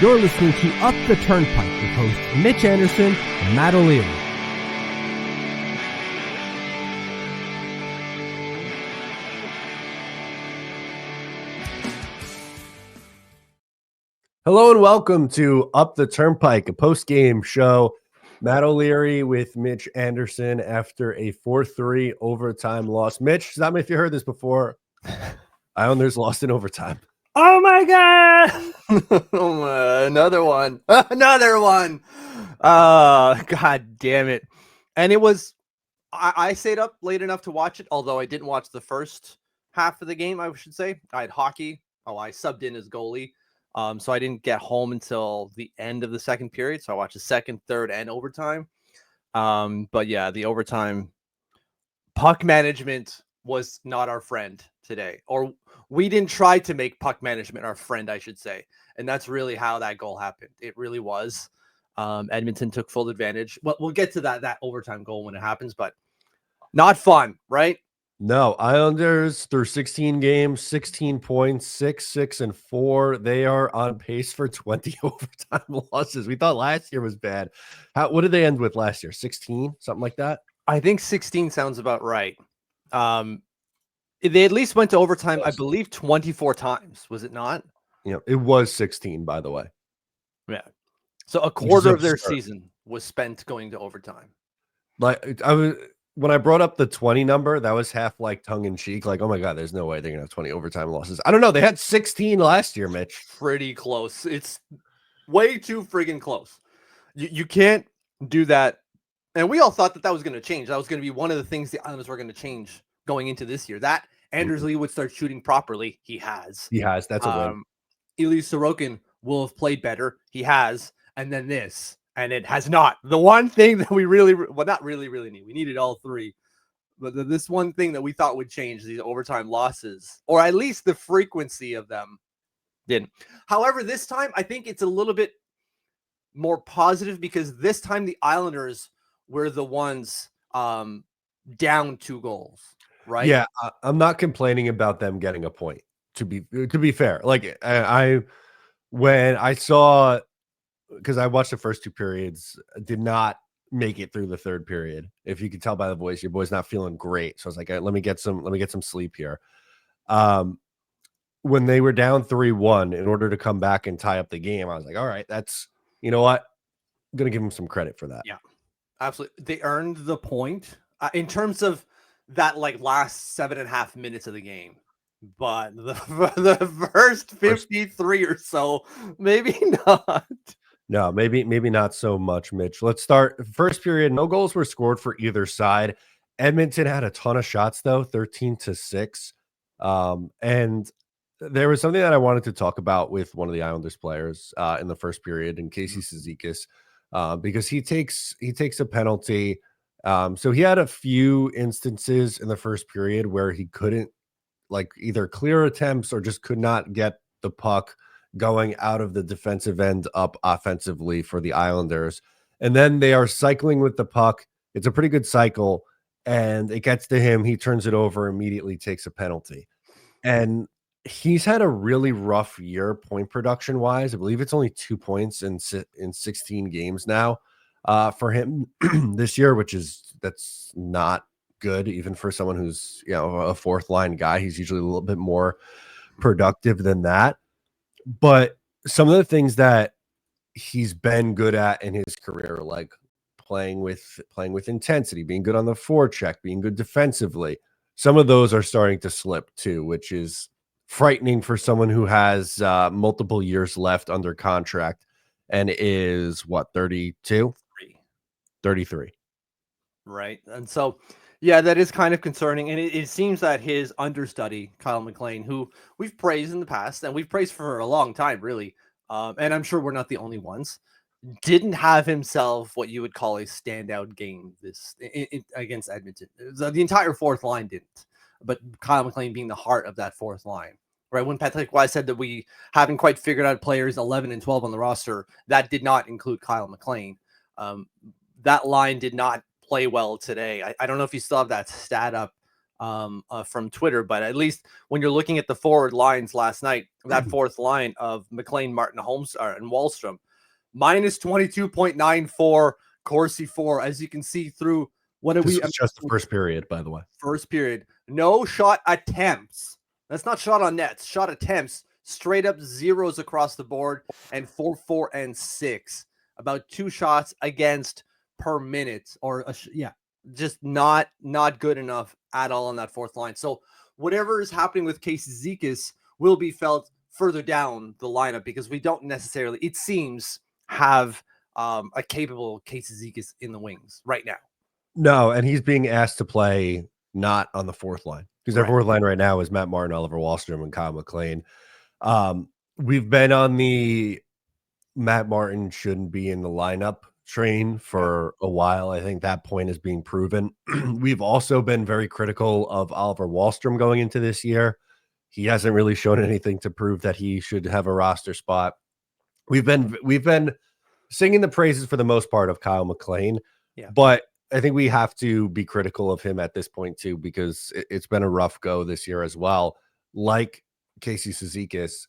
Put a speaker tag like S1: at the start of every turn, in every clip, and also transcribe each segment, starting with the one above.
S1: You're listening to Up the Turnpike with hosts Mitch Anderson and Matt O'Leary.
S2: Hello and welcome to Up the Turnpike, a post-game show. Matt O'Leary with Mitch Anderson after a 4-3 overtime loss. Mitch, tell me if you heard this before. Islanders lost in overtime.
S3: Oh my God! Another one. Another one. God damn it. And it was, I stayed up late enough to watch it, although I didn't watch the first half of the game, I should say. I had hockey. I subbed in as goalie. So I didn't get home until the end of the second period. So I watched the second, third, and overtime. But yeah, the overtime puck management was not our friend today, or we didn't try to make puck management our friend, I should say. And that's really how that goal happened. It really was. Edmonton took full advantage. Well, we'll get to that overtime goal when it happens, but not fun, right?
S2: No, Islanders through 16 games, 16 points, 6-6-4. They are on pace for 20 overtime losses. We thought last year was bad. What did they end with last year? 16, something like that?
S3: I think 16 sounds about right. They at least went to overtime, I believe, 24 times. Was it not?
S2: Yeah, it was 16, by the way.
S3: Yeah. So a quarter of their season was spent going to overtime.
S2: Like when I brought up the 20 number, that was half like tongue in cheek. Like, oh my God, there's no way they're gonna have 20 overtime losses. I don't know. They had 16 last year, Mitch.
S3: Pretty close. It's way too friggin' close. You can't do that. And we all thought that was going to change. That was going to be one of the things the Islanders were going to change going into this year. That Anders Lee would start shooting properly. He has.
S2: He has. That's a win.
S3: Ilya Sorokin will have played better. He has. And then this. And it has not. The one thing that we really, well, not really need. We needed all three. But this one thing that we thought would change, these overtime losses, or at least the frequency of them, didn't. However, this time, I think it's a little bit more positive because this time the Islanders were the ones down 2 goals, right?
S2: Yeah, I'm not complaining about them getting a point. To be fair, like when I saw, because I watched the first 2 periods, did not make it through the third period. If you could tell by the voice, your boy's not feeling great. So I was like, let me get some sleep here. When they were down 3-1, in order to come back and tie up the game, I was like, all right, that's, you know what, I'm gonna give them some credit for that.
S3: Yeah. Absolutely. They earned the point in terms of that like last 7.5 minutes of the game. But the first 53 or so, maybe not.
S2: No, maybe not so much, Mitch. Let's start. First period, no goals were scored for either side. Edmonton had a ton of shots, though, 13-6. And there was something that I wanted to talk about with one of the Islanders players in the first period, in Casey Cizikas. Because he takes a penalty. So he had a few instances in the first period where he couldn't like either clear attempts or just could not get the puck going out of the defensive end up offensively for the Islanders. And then they are cycling with the puck. It's a pretty good cycle, and it gets to him. He turns it over, immediately takes a penalty. And he's had a really rough year point production wise. I believe it's only 2 points in 16 games now for him this year, that's not good even for someone who's, a fourth line guy. He's usually a little bit more productive than that. But some of the things that he's been good at in his career, like playing with intensity, being good on the forecheck, being good defensively, some of those are starting to slip too, which is frightening for someone who has multiple years left under contract and is what, 32? 33.
S3: Right. And so, yeah, that is kind of concerning. And it seems that his understudy, Kyle McLean, who we've praised in the past and we've praised for a long time, really, and I'm sure we're not the only ones, didn't have himself what you would call a standout game against Edmonton. The entire fourth line didn't, but Kyle McLean being the heart of that fourth line. Right, when Patrick Roy said that we haven't quite figured out players 11 and 12 on the roster, that did not include Kyle McLean. That line did not play well today. I don't know if you still have that stat up from Twitter, but at least when you're looking at the forward lines last night, that fourth line of McLean, Martin, Holmes, and Wallstrom, minus 22.94, Corsi 4, as you can see through what
S2: This was just the first period, by the way.
S3: First period. No shot attempts. That's not shot on nets. Shot attempts. Straight up zeros across the board, and 4, 4, and 6. About 2 shots against per minute, or just not good enough at all on that fourth line. So whatever is happening with Casey Zizekas will be felt further down the lineup, because we don't necessarily, it seems, have a capable Casey Zizekas in the wings right now.
S2: No, and he's being asked to play not on the fourth line, because our fourth line right now is Matt Martin, Oliver Wahlstrom, and Kyle McLean. We've been on the Matt Martin shouldn't be in the lineup train for a while. I think that point is being proven. We've also been very critical of Oliver Wahlstrom going into this year. He hasn't really shown anything to prove that he should have a roster spot. We've been singing the praises for the most part of Kyle McLean, but I think we have to be critical of him at this point too, because it's been a rough go this year as well. Like Casey Zizekas,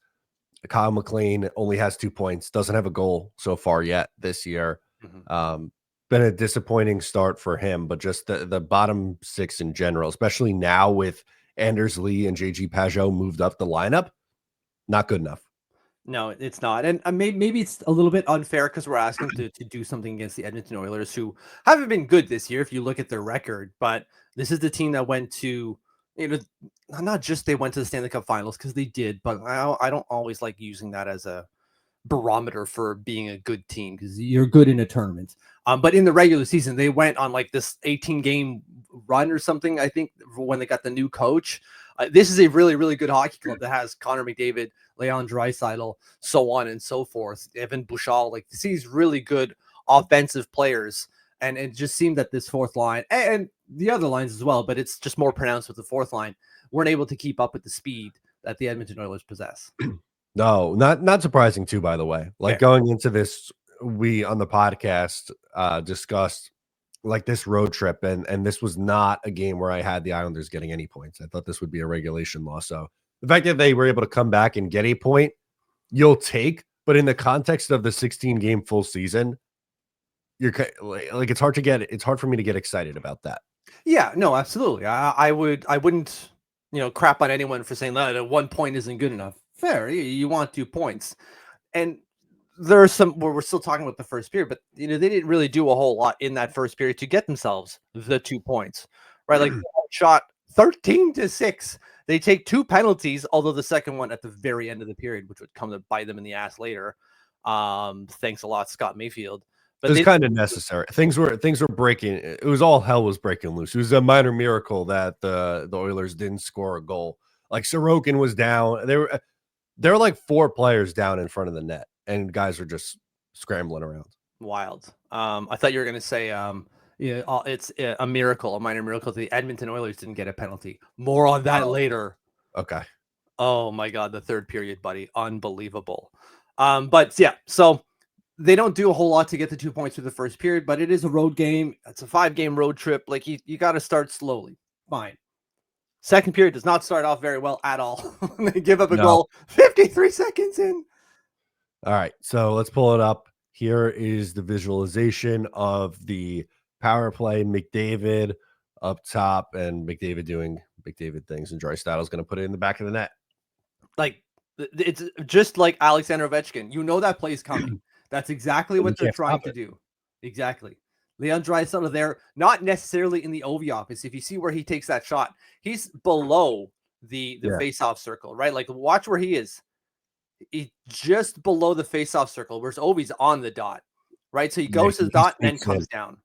S2: Kyle McLean only has 2 points, doesn't have a goal so far yet this year. Been a disappointing start for him, but just the bottom 6 in general, especially now with Anders Lee and JG Pajot moved up the lineup, not good enough.
S3: No, it's not. And maybe it's a little bit unfair because we're asking to do something against the Edmonton Oilers, who haven't been good this year if you look at their record. But this is the team that went to, not just they went to the Stanley Cup Finals, because they did, but I don't always like using that as a barometer for being a good team, because you're good in a tournament. But in the regular season, they went on like this 18-game run or something, I think, when they got the new coach. This is a really, really good hockey club that has Connor McDavid, Leon Draisaitl, so on and so forth. Evan Bouchard, like these really good offensive players. And it just seemed that this fourth line and the other lines as well, but it's just more pronounced with the fourth line, weren't able to keep up with the speed that the Edmonton Oilers possess.
S2: No, not surprising too, by the way. Like going into this, we on the podcast discussed like this road trip, and this was not a game where I had the Islanders getting any points. I thought this would be a regulation loss. So the fact that they were able to come back and get a point, you'll take. But in the context of the 16-game full season, you're like it's hard for me to get excited about that.
S3: Yeah, no, absolutely. I wouldn't crap on anyone for saying that 1 point isn't good enough. Fair, you want 2 points, and there's some where we're still talking about the first period, but they didn't really do a whole lot in that first period to get themselves the 2 points, right? Like shot 13-6. They take 2 penalties, although the second one at the very end of the period, which would come to bite them in the ass later. Thanks a lot, Scott Mayfield.
S2: But it was kind of necessary. Things were breaking. It was all hell was breaking loose. It was a minor miracle that the Oilers didn't score a goal. Like Sorokin was down. There were like 4 players down in front of the net, and guys are just scrambling around.
S3: Wild. I thought you were going to say, it's a miracle, a minor miracle. The Edmonton Oilers didn't get a penalty. More on that later.
S2: Okay.
S3: Oh my God, the third period, buddy, unbelievable. But yeah, so they don't do a whole lot to get the 2 points through the first period, but it is a road game. It's a 5-game road trip. Like you got to start slowly. Fine. Second period does not start off very well at all. They give up a goal 53 seconds in.
S2: All right, so let's pull it up. Here is the visualization of the power play. McDavid up top, and McDavid doing McDavid things, and Draisaitl's going to put it in the back of the net.
S3: Like, it's just like Alexander Ovechkin. You know that play's coming. That's exactly what they're trying to do. Exactly. Leon Draisaitl there, not necessarily in the Ovi office. If you see where he takes that shot, he's below the face-off circle, right? Like, watch where he is. He's just below the face-off circle, whereas Ovi's on the dot, right? So he goes to the dot and then comes down.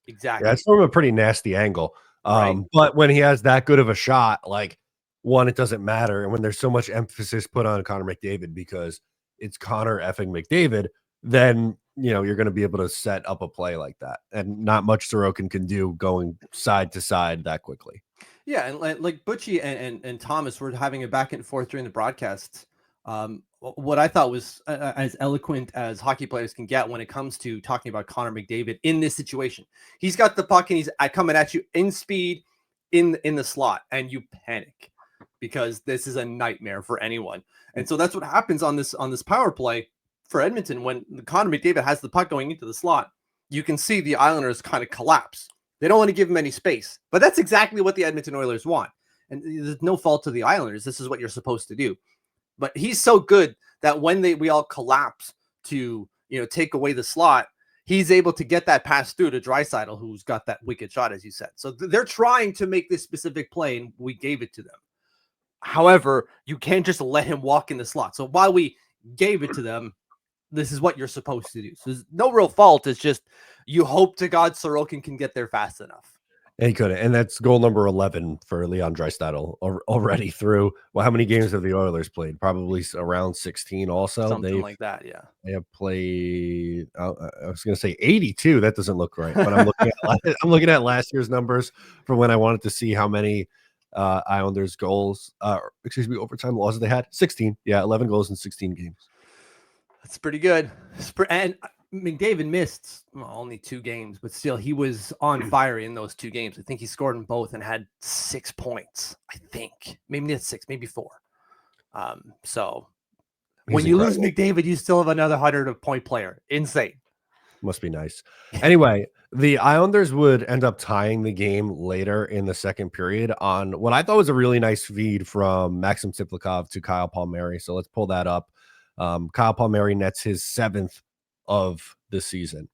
S3: Exactly.
S2: Yeah, that's from a pretty nasty angle.
S3: Right.
S2: But when he has that good of a shot, like, one, it doesn't matter. And when there's so much emphasis put on Connor McDavid because it's Connor effing McDavid, then you're going to be able to set up a play like that, and not much Sorokin can do going side to side that quickly.
S3: Yeah, and like Butchie and Thomas were having a back and forth during the broadcast. What I thought was as eloquent as hockey players can get when it comes to talking about Connor McDavid in this situation. He's got the puck and he's coming at you in speed, in the slot, and you panic because this is a nightmare for anyone. And so that's what happens on this power play for Edmonton. When Connor McDavid has the puck going into the slot, you can see the Islanders kind of collapse. They don't want to give him any space, but that's exactly what the Edmonton Oilers want. And there's no fault to the Islanders. This is what you're supposed to do. But he's so good that when we all collapse to, take away the slot, he's able to get that pass through to Draisaitl, who's got that wicked shot, as you said. So they're trying to make this specific play, and we gave it to them. However, you can't just let him walk in the slot. So while we gave it to them, this is what you're supposed to do. So there's no real fault. It's just you hope to God Sorokin can get there fast enough.
S2: And he couldn't. And that's goal number 11 for Leon Draisaitl already through. Well, how many games have the Oilers played? Probably around 16 also.
S3: Something like that, yeah.
S2: They have played, I was going to say 82. That doesn't look right. But I'm looking at last year's numbers from when I wanted to see how many Islanders goals, overtime losses they had. 16. Yeah, 11 goals in 16 games.
S3: That's pretty good. And McDavid missed only 2 games, but still he was on fire in those 2 games. I think he scored in both and had 6 points. I think maybe it's 6, maybe 4. So when you lose McDavid, you still have another 100-point player. Insane.
S2: Must be nice. Anyway, the Islanders would end up tying the game later in the second period on what I thought was a really nice feed from Maxim Tsiplikov to Kyle Palmieri. So let's pull that up. Kyle Palmieri nets his 7th of the season.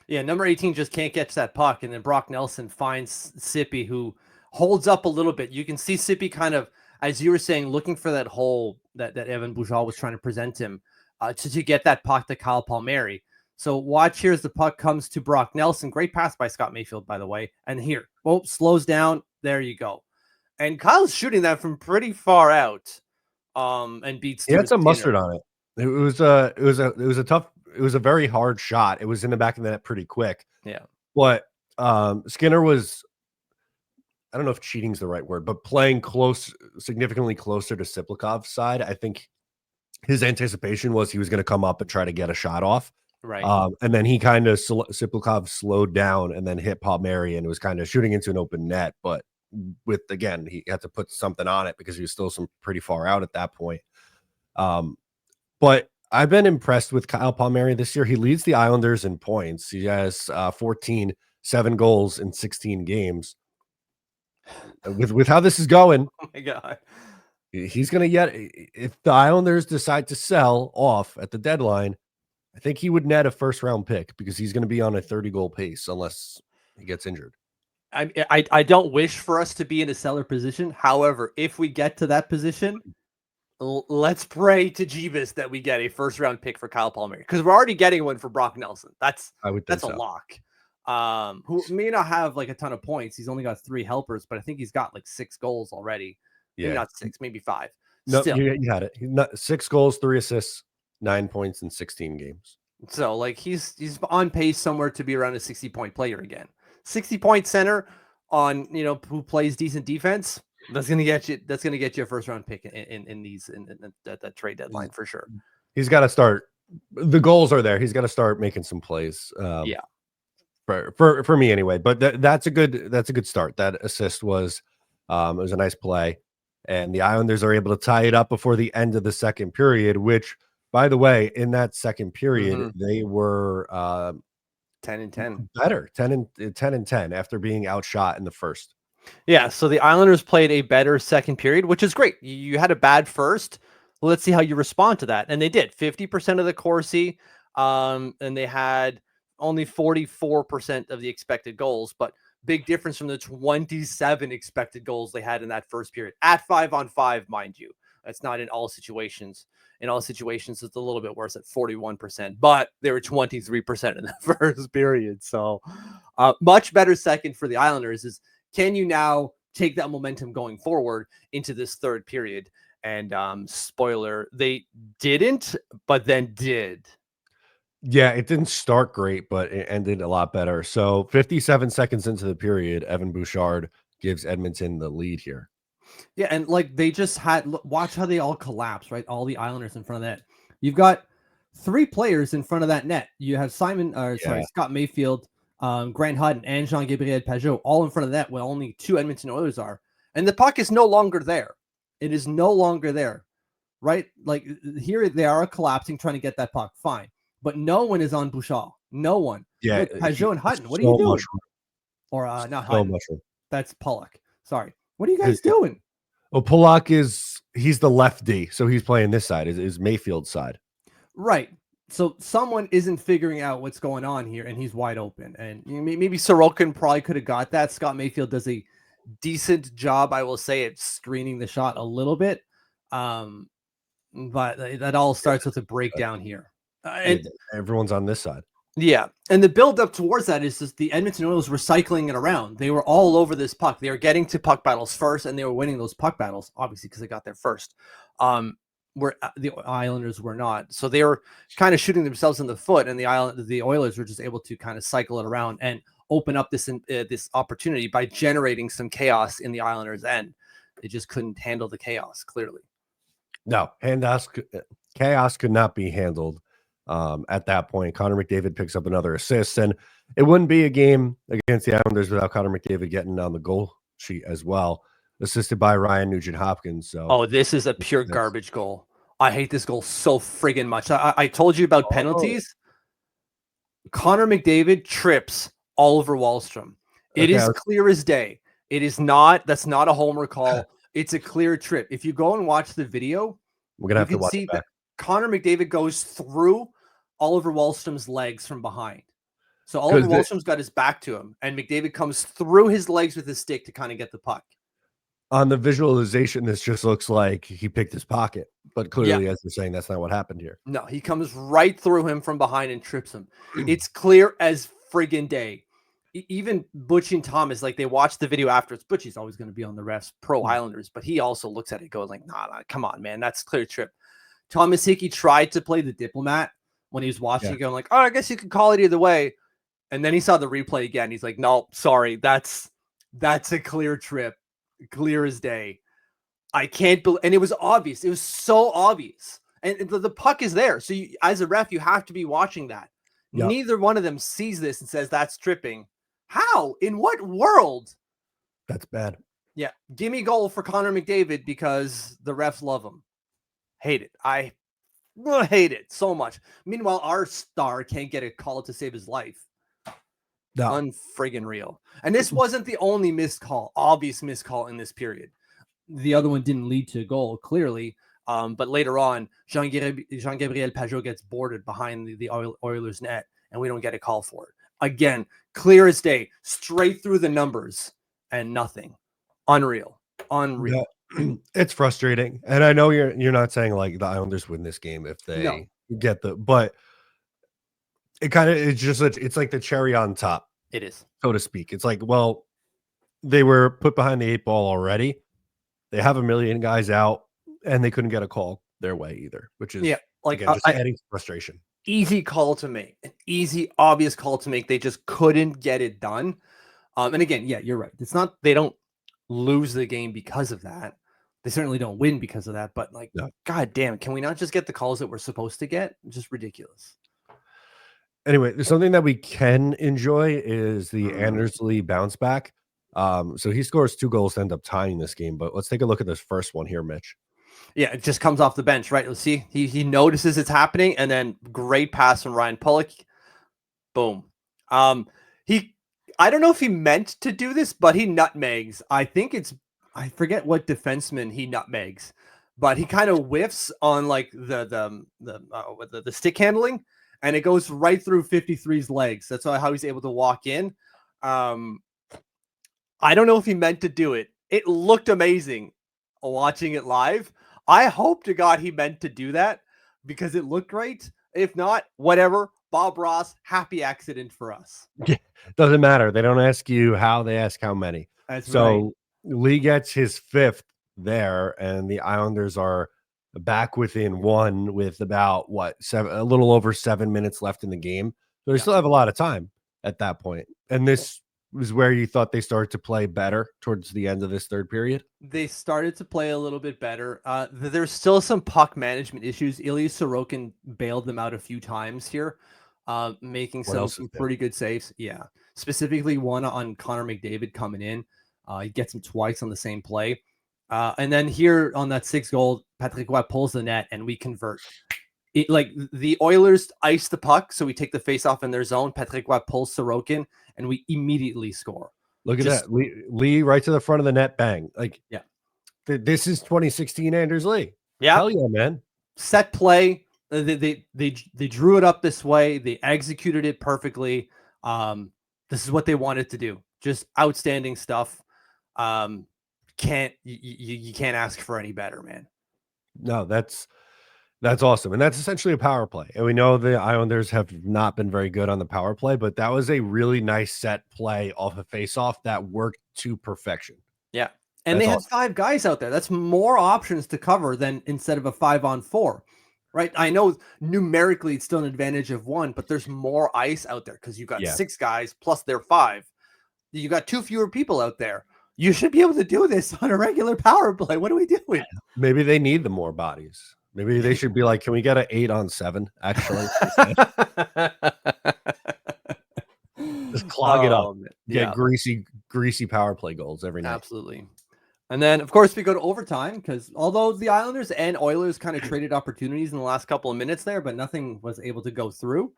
S3: Yeah, number 18 just can't catch that puck, and then Brock Nelson finds Sippy, who holds up a little bit. You can see Sippy kind of, as you were saying, looking for that hole that Evan Bouchard was trying to present him to get that puck to Kyle Palmieri. So watch here as the puck comes to Brock Nelson. Great pass by Scott Mayfield, by the way. And here, slows down. There you go. And Kyle's shooting that from pretty far out, and beats.
S2: He had some mustard on it. It was a very hard shot. It was in the back of the net pretty quick.
S3: Yeah.
S2: But Skinner was, I don't know if cheating is the right word, but playing significantly closer to Siplikov's side. I think his anticipation was he was going to come up and try to get a shot off.
S3: Right.
S2: And then he kind of, Siplikov slowed down and then hit Palmieri, and it was kind of shooting into an open net. But again, he had to put something on it because he was still pretty far out at that point. But I've been impressed with Kyle Palmieri this year. He leads the Islanders in points. He has 7 goals in 16 games. With how this is going,
S3: oh my God,
S2: he's going to get, if the Islanders decide to sell off at the deadline, I think he would net a first-round pick because he's going to be on a 30-goal pace unless he gets injured.
S3: I don't wish for us to be in a seller position. However, if we get to that position, let's pray to Jeebus that we get a first-round pick for Kyle Palmieri, because we're already getting one for Brock Nelson. That's a lock. Who may not have like a ton of points. He's only got 3 helpers, but I think he's got like 6 goals already. Yeah, maybe not 6, maybe 5.
S2: No, you had it. 6 goals, 3 assists, 9 points in 16 games.
S3: So like he's on pace somewhere to be around a 60-point player again. 60-point center on, who plays decent defense. That's gonna get you a first-round pick in that trade deadline for sure.
S2: He's got to start. The goals are there. He's got to start making some plays.
S3: Yeah.
S2: For me anyway. But that's a good start. That assist was it was a nice play, and the Islanders are able to tie it up before the end of the second period. Which, by the way, in that second period, they were
S3: 10-10,
S2: better 10-10 after being outshot in the first.
S3: Yeah, so the Islanders played a better second period, which is great. You had a bad first. Let's see how you respond to that. And they did 50% of the Corsi, and they had only 44% of the expected goals, but big difference from the 27 expected goals they had in that first period at 5-on-5, mind you. That's not in all situations. In all situations, it's a little bit worse at 41%, but they were 23% in the first period. So much better second for the Islanders. Can you now take that momentum going forward into this third period? And spoiler, they didn't, but then did.
S2: Yeah, it didn't start great, but it ended a lot better. So 57 seconds into the period, Evan Bouchard gives Edmonton the lead here.
S1: Yeah, and like they just had, watch how they all collapse, right? All the Islanders in front of that. You've got 3 players in front of that net. You have Scott Mayfield,
S3: Grant Hutton and Jean-Gabriel Pajot all in front of that, where only 2 Edmonton Oilers are. And the puck is no longer there. It is no longer there, right? Like here they are collapsing, trying to get that puck. Fine. But no one is on Bouchard. No one.
S2: Yeah.
S3: Look, Pajot and Hutton, what are
S2: so
S3: you doing?
S2: much room.
S3: Or not
S2: So
S3: Hutton.
S2: much room.
S3: That's Pollock. Sorry. What are you guys doing?
S2: Well, Pollock he's the left D, so he's playing this side, is Mayfield's side.
S3: Right. So someone isn't figuring out what's going on here, and he's wide open. And maybe Sorokin probably could have got that. Scott Mayfield does a decent job, I will say, at screening the shot a little bit. But that all starts with a breakdown here. And
S2: everyone's on this side.
S3: Yeah. And the build up towards that is just the Edmonton Oilers were cycling it around. They were all over this puck. They were getting to puck battles first, and they were winning those puck battles, obviously, because they got there first. Where the Islanders were not. So they were kind of shooting themselves in the foot, and the Oilers were just able to kind of cycle it around and open up this opportunity by generating some chaos in the Islanders' end. They just couldn't handle the chaos, clearly.
S2: No, chaos could not be handled at that point. Connor McDavid picks up another assist, and it wouldn't be a game against the Islanders without Connor McDavid getting on the goal sheet as well, assisted by Ryan Nugent-Hopkins. So,
S3: this is a pure garbage goal. I hate this goal so friggin' much. I told you about penalties. Connor McDavid trips Oliver Wahlstrom. It is clear as day. It is not. That's not a homer call. It's a clear trip. If you go and watch the video,
S2: we're gonna have to watch
S3: see that Connor McDavid goes through Oliver Wahlstrom's legs from behind. So Oliver Wahlstrom's got his back to him, and McDavid comes through his legs with his stick to kind of get the puck.
S2: On the visualization, this just looks like he picked his pocket, but clearly, as you're saying, that's not what happened here.
S3: No, he comes right through him from behind and trips him. It's clear as friggin' day. Even Butchie and Thomas, like they watched the video afterwards. Butchie's always going to be on the refs, pro Islanders, but he also looks at it, goes like, nah, come on, man, that's a clear trip. Thomas Hickey tried to play the diplomat when he was watching, going like, oh, I guess you could call it either way. And then he saw the replay again. He's like, no, sorry, that's a clear trip. Clear as day. I can't believe, and it was obvious. It was so obvious, and the puck is there. So as a ref, you have to be watching that. Yep. Neither one of them sees this and says that's tripping. How? In what world?
S2: That's bad.
S3: Yeah, give me goal for Connor McDavid because the refs love him. Hate it. I hate it so much. Meanwhile, our star can't get a call to save his life. No. Unfriggin' real. And this wasn't the only obvious missed call in this period. The other one didn't lead to a goal, clearly. But later on, Jean-Gabriel Pajot gets boarded behind the Oilers net, and we don't get a call for it. Again, clear as day, straight through the numbers, and nothing. Unreal.
S2: Yeah, it's frustrating. And I know you're not saying like the Islanders win this game if they get but it's like the cherry on top.
S3: It is,
S2: so to speak. It's like, well, they were put behind the 8 ball already. They have a million guys out, and they couldn't get a call their way either, which is again, just adding frustration.
S3: Easy call to make, an easy, obvious call to make. They just couldn't get it done. And again, you're right. It's not they don't lose the game because of that. They certainly don't win because of that. But God damn, can we not just get the calls that we're supposed to get? Just ridiculous.
S2: Anyway, there's something that we can enjoy is the Andersley bounce back. So he scores 2 goals to end up tying this game. But let's take a look at this first one here, Mitch.
S3: Yeah, it just comes off the bench, right? Let's see. He notices it's happening, and then great pass from Ryan Pollock. Boom. I don't know if he meant to do this, but he nutmegs. I forget what defenseman he nutmegs, but he kind of whiffs on like the stick handling. And it goes right through 53's legs. That's how he's able to walk in. I don't know if he meant to do it. It looked amazing watching it live. I hope to God he meant to do that because it looked great. If not, whatever. Bob Ross, happy accident for us.
S2: Yeah, doesn't matter. They don't ask you how, they ask how many.
S3: That's
S2: so
S3: right.
S2: Lee gets his 5th there, and the Islanders are back within 1 with about a little over 7 minutes left in the game. So they still have a lot of time at that point. And this was where you thought they started to play better towards the end of this third period.
S3: They started to play a little bit better. There's still some puck management issues. Ilya Sorokin bailed them out a few times here, making some pretty good saves. Yeah. specifically one on Connor McDavid coming in. He gets him twice on the same play. And then here on that 6th goal, Patrick Roy pulls the net and we convert. Like the Oilers ice the puck, so we take the face off in their zone. Patrick Roy pulls Sorokin and we immediately score.
S2: Look at that. Lee right to the front of the net, bang. Like,
S3: yeah.
S2: This is 2016 Anders Lee.
S3: Yeah.
S2: Hell yeah, man.
S3: Set play. They drew it up this way. They executed it perfectly. This is what they wanted to do. Just outstanding stuff. You can't ask for any better, man.
S2: No, that's awesome. And that's essentially a power play. And we know the Islanders have not been very good on the power play, but that was a really nice set play off a face-off that worked to perfection.
S3: Yeah. And they had 5 guys out there. That's more options to cover than instead of a 5-on-4, right? I know numerically it's still an advantage of 1, but there's more ice out there because you got 6 guys plus their 5. You got 2 fewer people out there. You should be able to do this on a regular power play. What are we doing?
S2: Maybe they need the more bodies. Maybe they should be like, can we get an 8-on-7? Actually, just clog it up. Get greasy power play goals every night.
S3: Absolutely. And then, of course, we go to overtime because although the Islanders and Oilers kind of traded opportunities in the last couple of minutes there, but nothing was able to go through.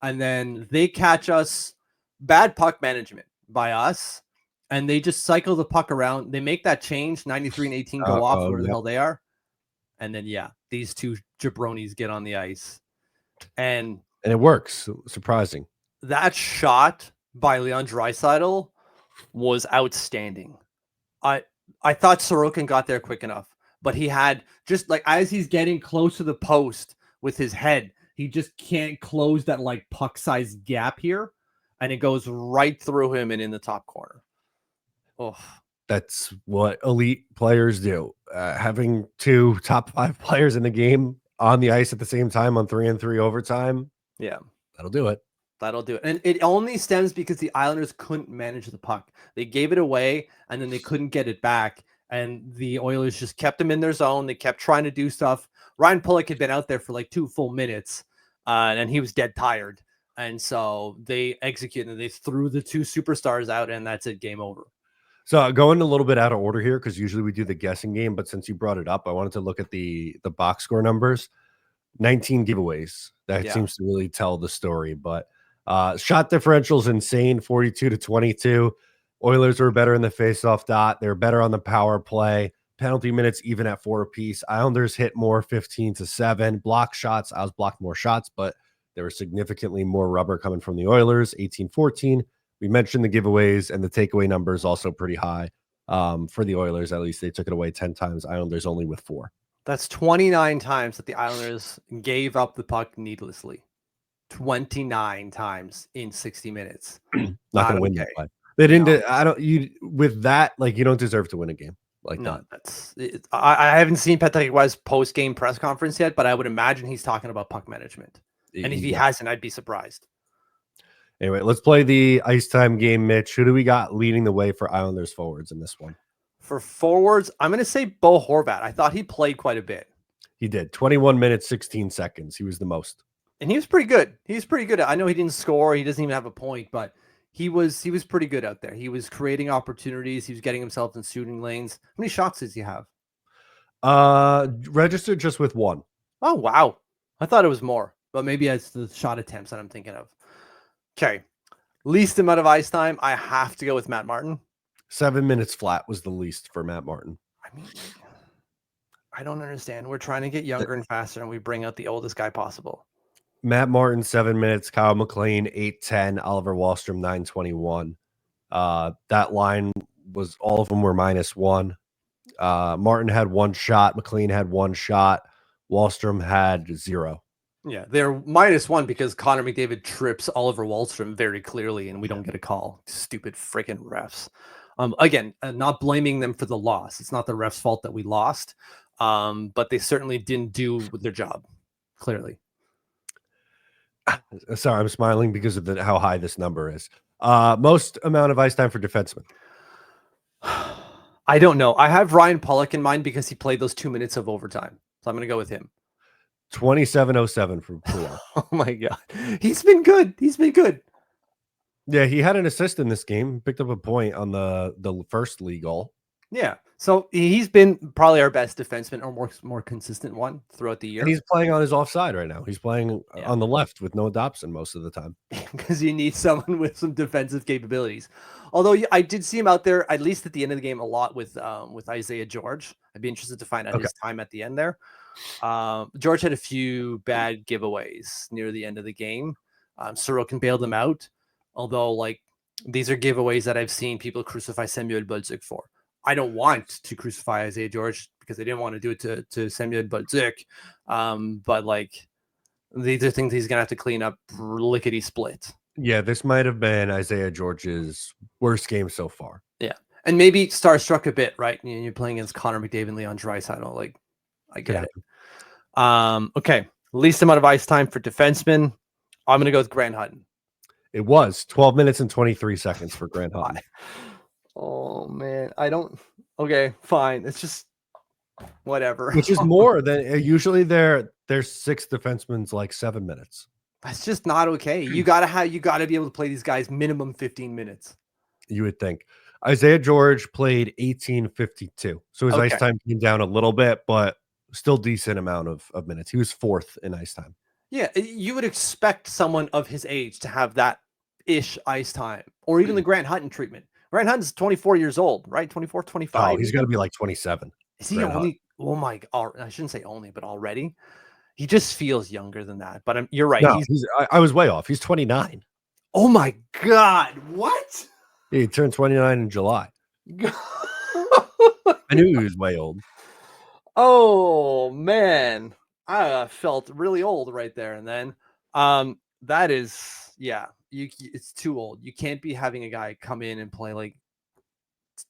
S3: And then they catch us, bad puck management by us, and they just cycle the puck around. They make that change, 93 and 18 go off where the hell they are. And then, these 2 jabronis get on the ice. And
S2: it works. Surprising.
S3: That shot by Leon Draisaitl was outstanding. I thought Sorokin got there quick enough, but he had just like as he's getting close to the post with his head, he just can't close that like puck size gap here, and it goes right through him and in the top corner. Oh,
S2: that's what elite players do. Having 2 top 5 players in the game on the ice at the same time on 3-on-3 overtime.
S3: Yeah,
S2: that'll do it.
S3: That'll do it. And it only stems because the Islanders couldn't manage the puck. They gave it away and then they couldn't get it back. And the Oilers just kept them in their zone. They kept trying to do stuff. Ryan Pulock had been out there for like 2 full minutes and he was dead tired. And so they executed and they threw the 2 superstars out and that's it. Game over.
S2: So going a little bit out of order here because usually we do the guessing game. But since you brought it up, I wanted to look at the box score numbers. 19 giveaways. That seems to really tell the story. But shot differential's insane, 42-22. Oilers were better in the faceoff dot. They were better on the power play. Penalty minutes even at 4 apiece. Islanders hit more, 15-7. Block shots. I was blocked more shots, but there was significantly more rubber coming from the Oilers, 18-14. We mentioned the giveaways and the takeaway numbers also pretty high for the Oilers. At least they took it away 10 times. Islanders only with 4.
S3: That's 29 times that the Islanders gave up the puck needlessly. 29 times in 60 minutes.
S2: Not going to win that play. They didn't. No. With that, like you don't deserve to win a game like that.
S3: That's it. I haven't seen Patrick Roy's post-game press conference yet, but I would imagine he's talking about puck management. And if he hasn't, I'd be surprised.
S2: Anyway, let's play the ice time game, Mitch. Who do we got leading the way for Islanders forwards in this one?
S3: For forwards, I'm going to say Bo Horvat. I thought he played quite a bit.
S2: He did. 21 minutes, 16 seconds. He was the most.
S3: And he was pretty good. He was pretty good. I know he didn't score. He doesn't even have a point, but he was pretty good out there. He was creating opportunities. He was getting himself in shooting lanes. How many shots does he have?
S2: Registered just with 1.
S3: Oh, wow. I thought it was more, but maybe it's the shot attempts that I'm thinking of. Okay. Least amount of ice time. I have to go with Matt Martin.
S2: 7 minutes flat was the least for Matt Martin.
S3: I mean, I don't understand. We're trying to get younger and faster, and we bring out the oldest guy possible.
S2: Matt Martin, 7 minutes. Kyle McLean, 8:10. Oliver Wahlstrom, 9:21. That line was all of them were -1. Martin had 1 shot. McLean had 1 shot. Wahlstrom had 0.
S3: Yeah, they're -1 because Connor McDavid trips Oliver Wahlstrom very clearly, and we don't get a call. Stupid freaking refs. Again, not blaming them for the loss. It's not the refs' fault that we lost, but they certainly didn't do their job, clearly.
S2: Sorry, I'm smiling because of how high this number is. Most amount of ice time for defensemen.
S3: I don't know. I have Ryan Pulock in mind because he played those 2 minutes of overtime. So I'm going to go with him.
S2: 27:07 from Pulock.
S3: Oh my God. He's been good.
S2: Yeah, he had an assist in this game, picked up a point on the first league goal.
S3: Yeah. So he's been probably our best defenseman or more consistent one throughout the year.
S2: And he's playing on his offside right now. He's playing
S3: Yeah.
S2: on the left with Noah Dobson most of the time.
S3: Because you need someone with some defensive capabilities. Although I did see him out there, at least at the end of the game, a lot with Isaiah George. I'd be interested to find out his time at the end there. George had a few bad giveaways near the end of the game. Sorokin bailed him out. Although, like, these are giveaways that I've seen people crucify Samuel Bolduc for. I don't want to crucify Isaiah George because they didn't want to do it to Samuel Bolduc. But, like, these are things he's going to have to clean up lickety split.
S2: Yeah, this might have been Isaiah George's worst game so far.
S3: Yeah. And maybe starstruck a bit, right? You're playing against Connor McDavid and Leon Draisaitl. Like, I get it. Okay. Least amount of ice time for defensemen. I'm going to go with Grant Hutton.
S2: It was 12 minutes and 23 seconds for Grant Hutton.
S3: Oh, man. Okay, fine. It's just whatever.
S2: Which is more than usually their 6 defensemen's like 7 minutes.
S3: That's just not okay. You gotta be able to play these guys minimum 15 minutes.
S2: You would think. Isaiah George played 18:52. So his ice time came down a little bit, but still decent amount of minutes. He was 4th in ice time.
S3: Yeah, you would expect someone of his age to have that ish ice time, or even the Grant Hutton treatment. Grant Hutton's 24 years old, right? 24, 25.
S2: Oh, he's going to be like 27.
S3: Is he only? Oh my God! I shouldn't say only, but already, he just feels younger than that. But you're right.
S2: No, I was way off. He's 29.
S3: Oh my God! What?
S2: He turned 29 in July. I knew he was way old.
S3: Oh man, I felt really old right there. And then, that is, yeah, it's too old. You can't be having a guy come in and play like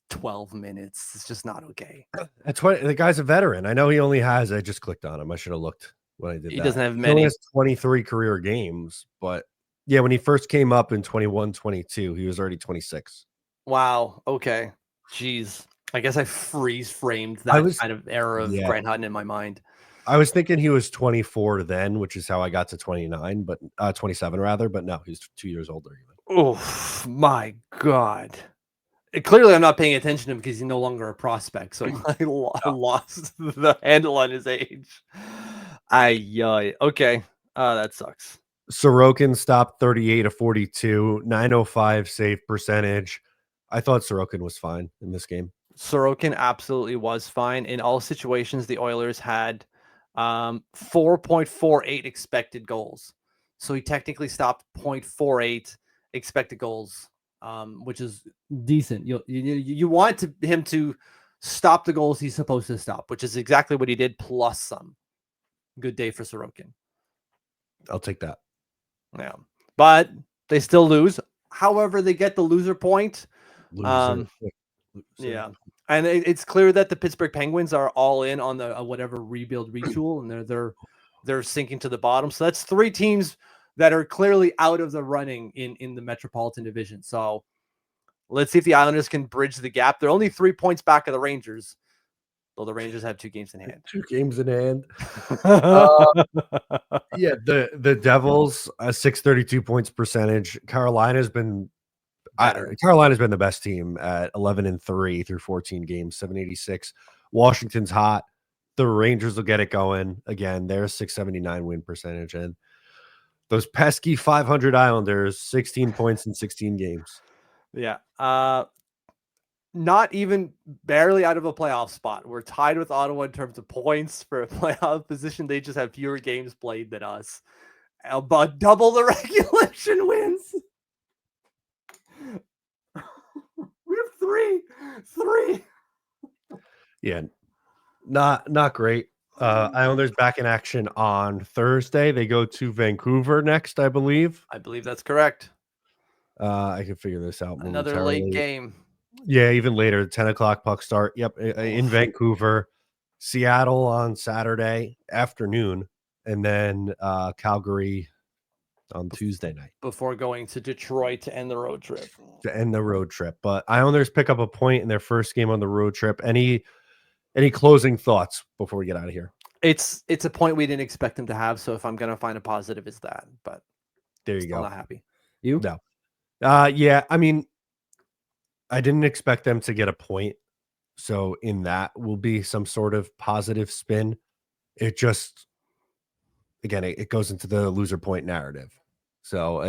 S3: 12 minutes. It's just not okay.
S2: That's what the guy's a veteran. I know he only has. I just clicked on him. I should have looked when I did.
S3: He doesn't have
S2: He
S3: many.
S2: only has 23 career games, but yeah, when he first came up in 21, 22, he was already 26.
S3: Wow. Okay. Jeez. I guess I freeze framed that kind of era of Grant Hutton in my mind.
S2: I was thinking he was 24 then, which is how I got to 29, but 27 rather. But no, he's 2 years older.
S3: Oh my God. Clearly, I'm not paying attention to him because he's no longer a prospect. So I lost the handle on his age. Okay. That sucks.
S2: Sorokin stopped 38-42, 905 save percentage. I thought Sorokin was fine in this game.
S3: Sorokin absolutely was fine. In all situations, the Oilers had 4.48 expected goals. So he technically stopped 0.48 expected goals, which is decent. You want him to stop the goals he's supposed to stop, which is exactly what he did, plus some. Good day for Sorokin.
S2: I'll take that.
S3: Yeah, but they still lose. However, they get the loser point.
S2: Loser.
S3: Yeah, and it's clear that the Pittsburgh Penguins are all in on the whatever rebuild retool, and they're sinking to the bottom. So that's 3 teams that are clearly out of the running in the Metropolitan Division. So let's see if the Islanders can bridge the gap. They're only 3 points back of the Rangers, though the Rangers have 2 games in hand.
S2: 2 games in hand. Yeah, the Devils 632 points percentage. Carolina's been the best team at 11-3 through 14 games, 786. Washington's hot. The Rangers will get it going again. They're 679 win percentage, and those pesky 500 Islanders, 16 points in 16 games.
S3: Yeah. Not even barely out of a playoff spot. We're tied with Ottawa in terms of points for a playoff position. They just have fewer games played than us. About double the regulation wins. We have three.
S2: Yeah, not great. Islanders back in action on Thursday. They go to Vancouver next, I believe.
S3: I believe that's correct.
S2: I can figure this out.
S3: Another late game.
S2: Yeah, even later, 10 o'clock puck start. Yep, in Vancouver. Seattle on Saturday afternoon, and then Calgary on Tuesday night.
S3: Before going to Detroit to end the road trip.
S2: But Islanders pick up a point in their first game on the road trip. Any closing thoughts before we get out of here?
S3: It's a point we didn't expect them to have, so if I'm going to find a positive, it's that. But
S2: there you go.
S3: Not happy. You?
S2: No. Yeah, I mean, I didn't expect them to get a point. So in that will be some sort of positive spin. It just again, it goes into the loser point narrative. So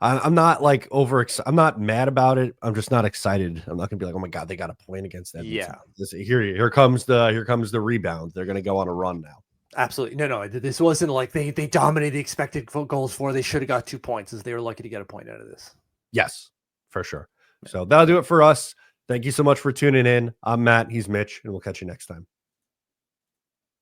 S2: I'm not like I'm not mad about it. I'm just not excited. I'm not gonna be like, oh my god, they got a point against Edmonton.
S3: Yeah.
S2: Here comes the rebound. They're gonna go on a run now.
S3: Absolutely. No. This wasn't like they dominated the expected goals for. They should have got 2 points as they were lucky to get a point out of this.
S2: Yes, for sure. So that'll do it for us. Thank you so much for tuning in. I'm Matt. He's Mitch, and we'll catch you next time.